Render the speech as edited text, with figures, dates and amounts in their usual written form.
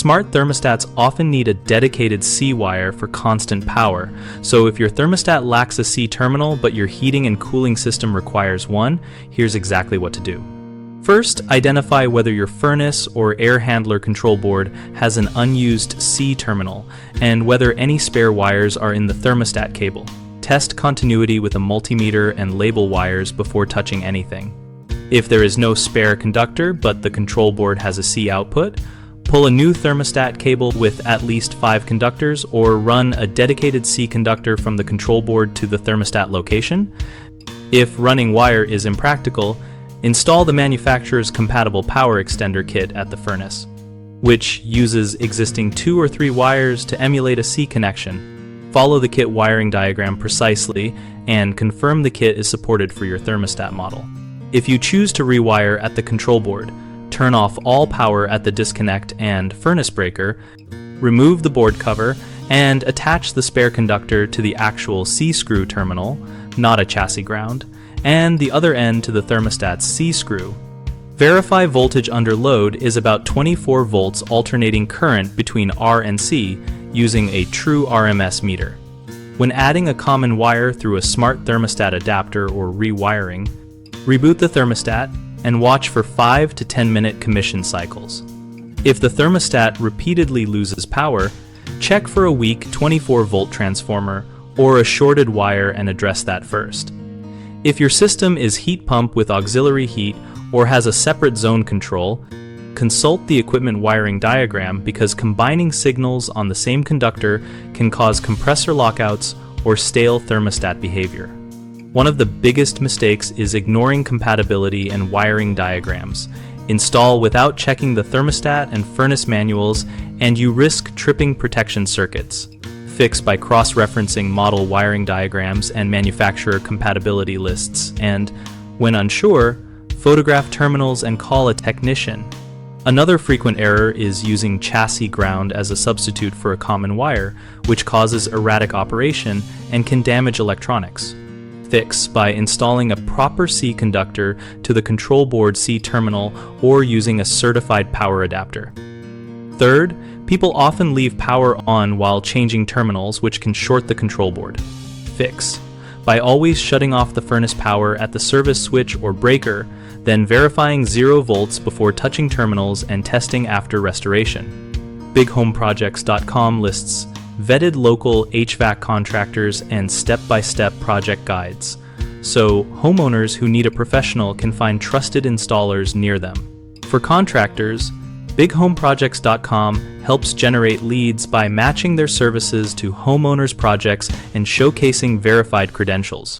Smart thermostats often need a dedicated C wire for constant power, so if your thermostat lacks a C terminal but your heating and cooling system requires one, here's exactly what to do. First, identify whether your furnace or air handler control board has an unused C terminal and whether any spare wires are in the thermostat cable. Test continuity with a multimeter and label wires before touching anything. If there is no spare conductor but the control board has a C output, pull a new thermostat cable with at least 5 conductors or run a dedicated C conductor from the control board to the thermostat location. If running wire is impractical, install the manufacturer's compatible power extender kit at the furnace, which uses existing 2 or 3 wires to emulate a C connection. Follow the kit wiring diagram precisely and confirm the kit is supported for your thermostat model. If you choose to rewire at the control board, turn off all power at the disconnect and furnace breaker, remove the board cover, and attach the spare conductor to the actual C-screw terminal, not a chassis ground, and the other end to the thermostat's C-screw. Verify voltage under load is about 24 volts alternating current between R and C using a true RMS meter. When adding a common wire through a smart thermostat adapter or rewiring, reboot the thermostat and watch for 5 to 10 minute commission cycles. If the thermostat repeatedly loses power, check for a weak 24 volt transformer or a shorted wire and address that first. If your system is heat pump with auxiliary heat or has a separate zone control, consult the equipment wiring diagram because combining signals on the same conductor can cause compressor lockouts or stale thermostat behavior. One of the biggest mistakes is ignoring compatibility and wiring diagrams. Install without checking the thermostat and furnace manuals, and you risk tripping protection circuits. Fix by cross-referencing model wiring diagrams and manufacturer compatibility lists, and, when unsure, photograph terminals and call a technician. Another frequent error is using chassis ground as a substitute for a common wire, which causes erratic operation and can damage electronics. Fix by installing a proper C conductor to the control board C terminal or using a certified power adapter. Third, people often leave power on while changing terminals, which can short the control board. Fix by always shutting off the furnace power at the service switch or breaker, then verifying 0 volts before touching terminals and testing after restoration. BigHomeProjects.com lists vetted local HVAC contractors and step-by-step project guides, so homeowners who need a professional can find trusted installers near them. For contractors, BigHomeProjects.com helps generate leads by matching their services to homeowners' projects and showcasing verified credentials.